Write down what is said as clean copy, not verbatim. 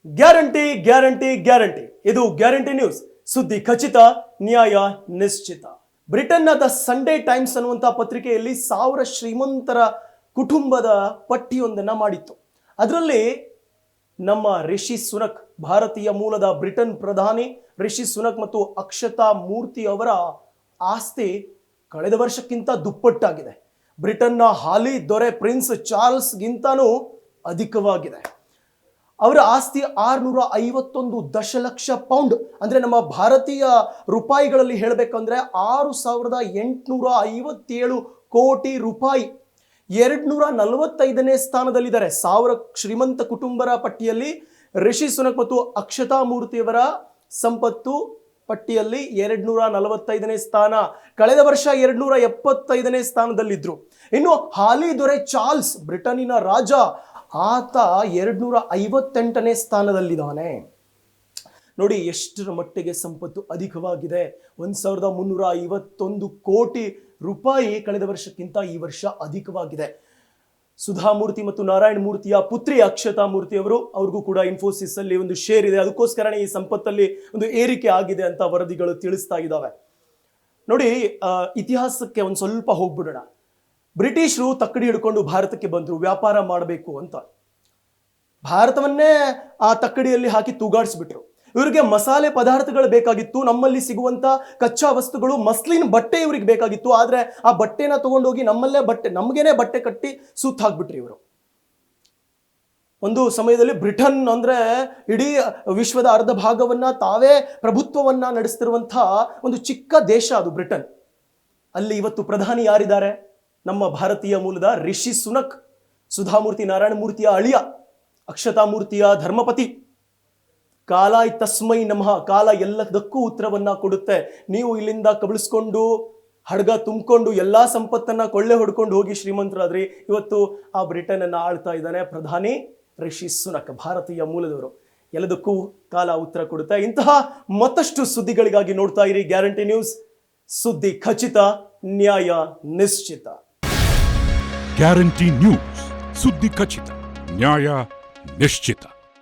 Guarantee guarantee guarantee. ಇದು guarantee news. ಸುದ್ದಿ ಖಚಿತ, ನ್ಯಾಯ ನಿಶ್ಚಿತ. ಬ್ರಿಟನ್ನ ದ ಸಂಡೇ ಟೈಮ್ಸ್ ಅನ್ನುವಂಥ ಪತ್ರಿಕೆಯಲ್ಲಿ 1000 ಶ್ರೀಮಂತರ ಕುಟುಂಬದ ಪಟ್ಟಿಯೊಂದನ್ನು ಮಾಡಿತ್ತು. ಅದರಲ್ಲಿ ನಮ್ಮ ರಿಷಿ ಸುನಕ್, ಭಾರತೀಯ ಮೂಲದ ಬ್ರಿಟನ್ ಪ್ರಧಾನಿ ರಿಷಿ ಸುನಕ್ ಮತ್ತು ಅಕ್ಷತಾ ಮೂರ್ತಿ ಅವರ ಆಸ್ತಿ ಕಳೆದ ವರ್ಷಕ್ಕಿಂತ ದುಪ್ಪಟ್ಟಾಗಿದೆ. ಬ್ರಿಟನ್ನ ಹಾಲಿ ದೊರೆ ಪ್ರಿನ್ಸ್ ಚಾರ್ಲ್ಸ್ಗಿಂತನೂ ಅಧಿಕವಾಗಿದೆ. ಅವರ ಆಸ್ತಿ 651 ದಶಲಕ್ಷ ಪೌಂಡ್, ಅಂದ್ರೆ ನಮ್ಮ ಭಾರತೀಯ ರೂಪಾಯಿಗಳಲ್ಲಿ ಹೇಳಬೇಕಂದ್ರೆ 6857 ಕೋಟಿ ರೂಪಾಯಿ. 245ನೇ ಸ್ಥಾನದಲ್ಲಿದ್ದಾರೆ. 1000 ಶ್ರೀಮಂತ ಕುಟುಂಬರ ಪಟ್ಟಿಯಲ್ಲಿ ರಿಷಿ ಸುನಕ್ ಮತ್ತು ಅಕ್ಷತಾ ಮೂರ್ತಿಯವರ ಸಂಪತ್ತು ಪಟ್ಟಿಯಲ್ಲಿ 245ನೇ ಸ್ಥಾನ. ಕಳೆದ ವರ್ಷ 275ನೇ ಸ್ಥಾನದಲ್ಲಿದ್ರು. ಇನ್ನು ಹಾಲಿ ದೊರೆ ಚಾರ್ಲ್ಸ್, ಬ್ರಿಟನ್ನಿನ ರಾಜ, ಆತ 258ನೇ ಸ್ಥಾನದಲ್ಲಿದ್ದಾನೆ. ನೋಡಿ ಎಷ್ಟರ ಮಟ್ಟಿಗೆ ಸಂಪತ್ತು ಅಧಿಕವಾಗಿದೆ. 1351 ಕೋಟಿ ರೂಪಾಯಿ ಕಳೆದ ವರ್ಷಕ್ಕಿಂತ ಈ ವರ್ಷ ಅಧಿಕವಾಗಿದೆ. ಸುಧಾಮೂರ್ತಿ ಮತ್ತು ನಾರಾಯಣ ಮೂರ್ತಿಯ ಪುತ್ರಿ ಅಕ್ಷತಾ ಮೂರ್ತಿ ಅವ್ರಿಗೂ ಕೂಡ ಇನ್ಫೋಸಿಸ್ ಅಲ್ಲಿ ಒಂದು ಶೇರ್ ಇದೆ. ಅದಕ್ಕೋಸ್ಕರನೇ ಈ ಸಂಪತ್ತಲ್ಲಿ ಒಂದು ಏರಿಕೆ ಆಗಿದೆ ಅಂತ ವರದಿಗಳು ತಿಳಿಸ್ತಾ ಇದ್ದಾವೆ. ನೋಡಿ, ಇತಿಹಾಸಕ್ಕೆ ಒಂದು ಸ್ವಲ್ಪ ಹೋಗ್ಬಿಡೋಣ. ಬ್ರಿಟಿಷರು ತಕ್ಕಡಿ ಹಿಡ್ಕೊಂಡು ಭಾರತಕ್ಕೆ ಬಂದರು ವ್ಯಾಪಾರ ಮಾಡಬೇಕು ಅಂತ. ಭಾರತವನ್ನೇ ಆ ತಕ್ಕಡಿಯಲ್ಲಿ ಹಾಕಿ ತೂಗಾಡಿಸ್ಬಿಟ್ರು. ಇವರಿಗೆ ಮಸಾಲೆ ಪದಾರ್ಥಗಳು ಬೇಕಾಗಿತ್ತು. ನಮ್ಮಲ್ಲಿ ಸಿಗುವಂತ ಕಚ್ಚಾ ವಸ್ತುಗಳು, ಮಸ್ಲಿನ್ ಬಟ್ಟೆ ಇವ್ರಿಗೆ ಬೇಕಾಗಿತ್ತು. ಆದ್ರೆ ಆ ಬಟ್ಟೆನ ತಗೊಂಡೋಗಿ ನಮಗೇನೆ ಬಟ್ಟೆ ಕಟ್ಟಿ ಸುತ್ತ ಹಾಕ್ಬಿಟ್ರಿ ಇವರು. ಒಂದು ಸಮಯದಲ್ಲಿ ಬ್ರಿಟನ್ ಅಂದ್ರೆ ಇಡೀ ವಿಶ್ವದ ಅರ್ಧ ಭಾಗವನ್ನ ತಾವೇ ಪ್ರಭುತ್ವವನ್ನ ನಡೆಸ್ತಿರುವಂತಹ ಒಂದು ಚಿಕ್ಕ ದೇಶ ಅದು ಬ್ರಿಟನ್. ಅಲ್ಲಿ ಇವತ್ತು ಪ್ರಧಾನಿ ಯಾರಿದ್ದಾರೆ? ನಮ್ಮ ಭಾರತೀಯ ಮೂಲದ ರಿಷಿ ಸುನಕ್, ಸುಧಾಮೂರ್ತಿ ನಾರಾಯಣ ಮೂರ್ತಿಯ ಅಳಿಯ, ಅಕ್ಷತಾ ಮೂರ್ತಿಯ ಧರ್ಮಪತಿ. ಕಾಲಾಯ್ ತಸ್ಮೈ ನಮಃ. ಕಾಲ ಎಲ್ಲದಕ್ಕೂ ಉತ್ತರವನ್ನ ಕೊಡುತ್ತೆ. ನೀವು ಇಲ್ಲಿಂದ ಕಬಳಿಸ್ಕೊಂಡು ಹಡ್ಗ ತುಂಬಿಕೊಂಡು ಎಲ್ಲಾ ಸಂಪತ್ತನ್ನ ಕೊಳ್ಳೆ ಹೊಡ್ಕೊಂಡು ಹೋಗಿ ಶ್ರೀಮಂತರಾದ್ರಿ. ಇವತ್ತು ಆ ಬ್ರಿಟನ್ ಅನ್ನ ಆಳ್ತಾ ಇದ್ದಾನೆ ಪ್ರಧಾನಿ ರಿಷಿ ಸುನಕ್, ಭಾರತೀಯ ಮೂಲದವರು. ಎಲ್ಲದಕ್ಕೂ ಕಾಲ ಉತ್ತರ ಕೊಡುತ್ತೆ. ಇಂತಹ ಮತ್ತಷ್ಟು ಸುದ್ದಿಗಳಿಗಾಗಿ ನೋಡ್ತಾ ಇರಿ ಗ್ಯಾರಂಟಿ ನ್ಯೂಸ್. ಸುದ್ದಿ ಖಚಿತ, ನ್ಯಾಯ ನಿಶ್ಚಿತ. ಗ್ಯಾರಂಟಿ ನ್ಯೂಸ್, ಸುದ್ದಿ ಖಚಿತ, ನ್ಯಾಯ ನಿಶ್ಚಿತ.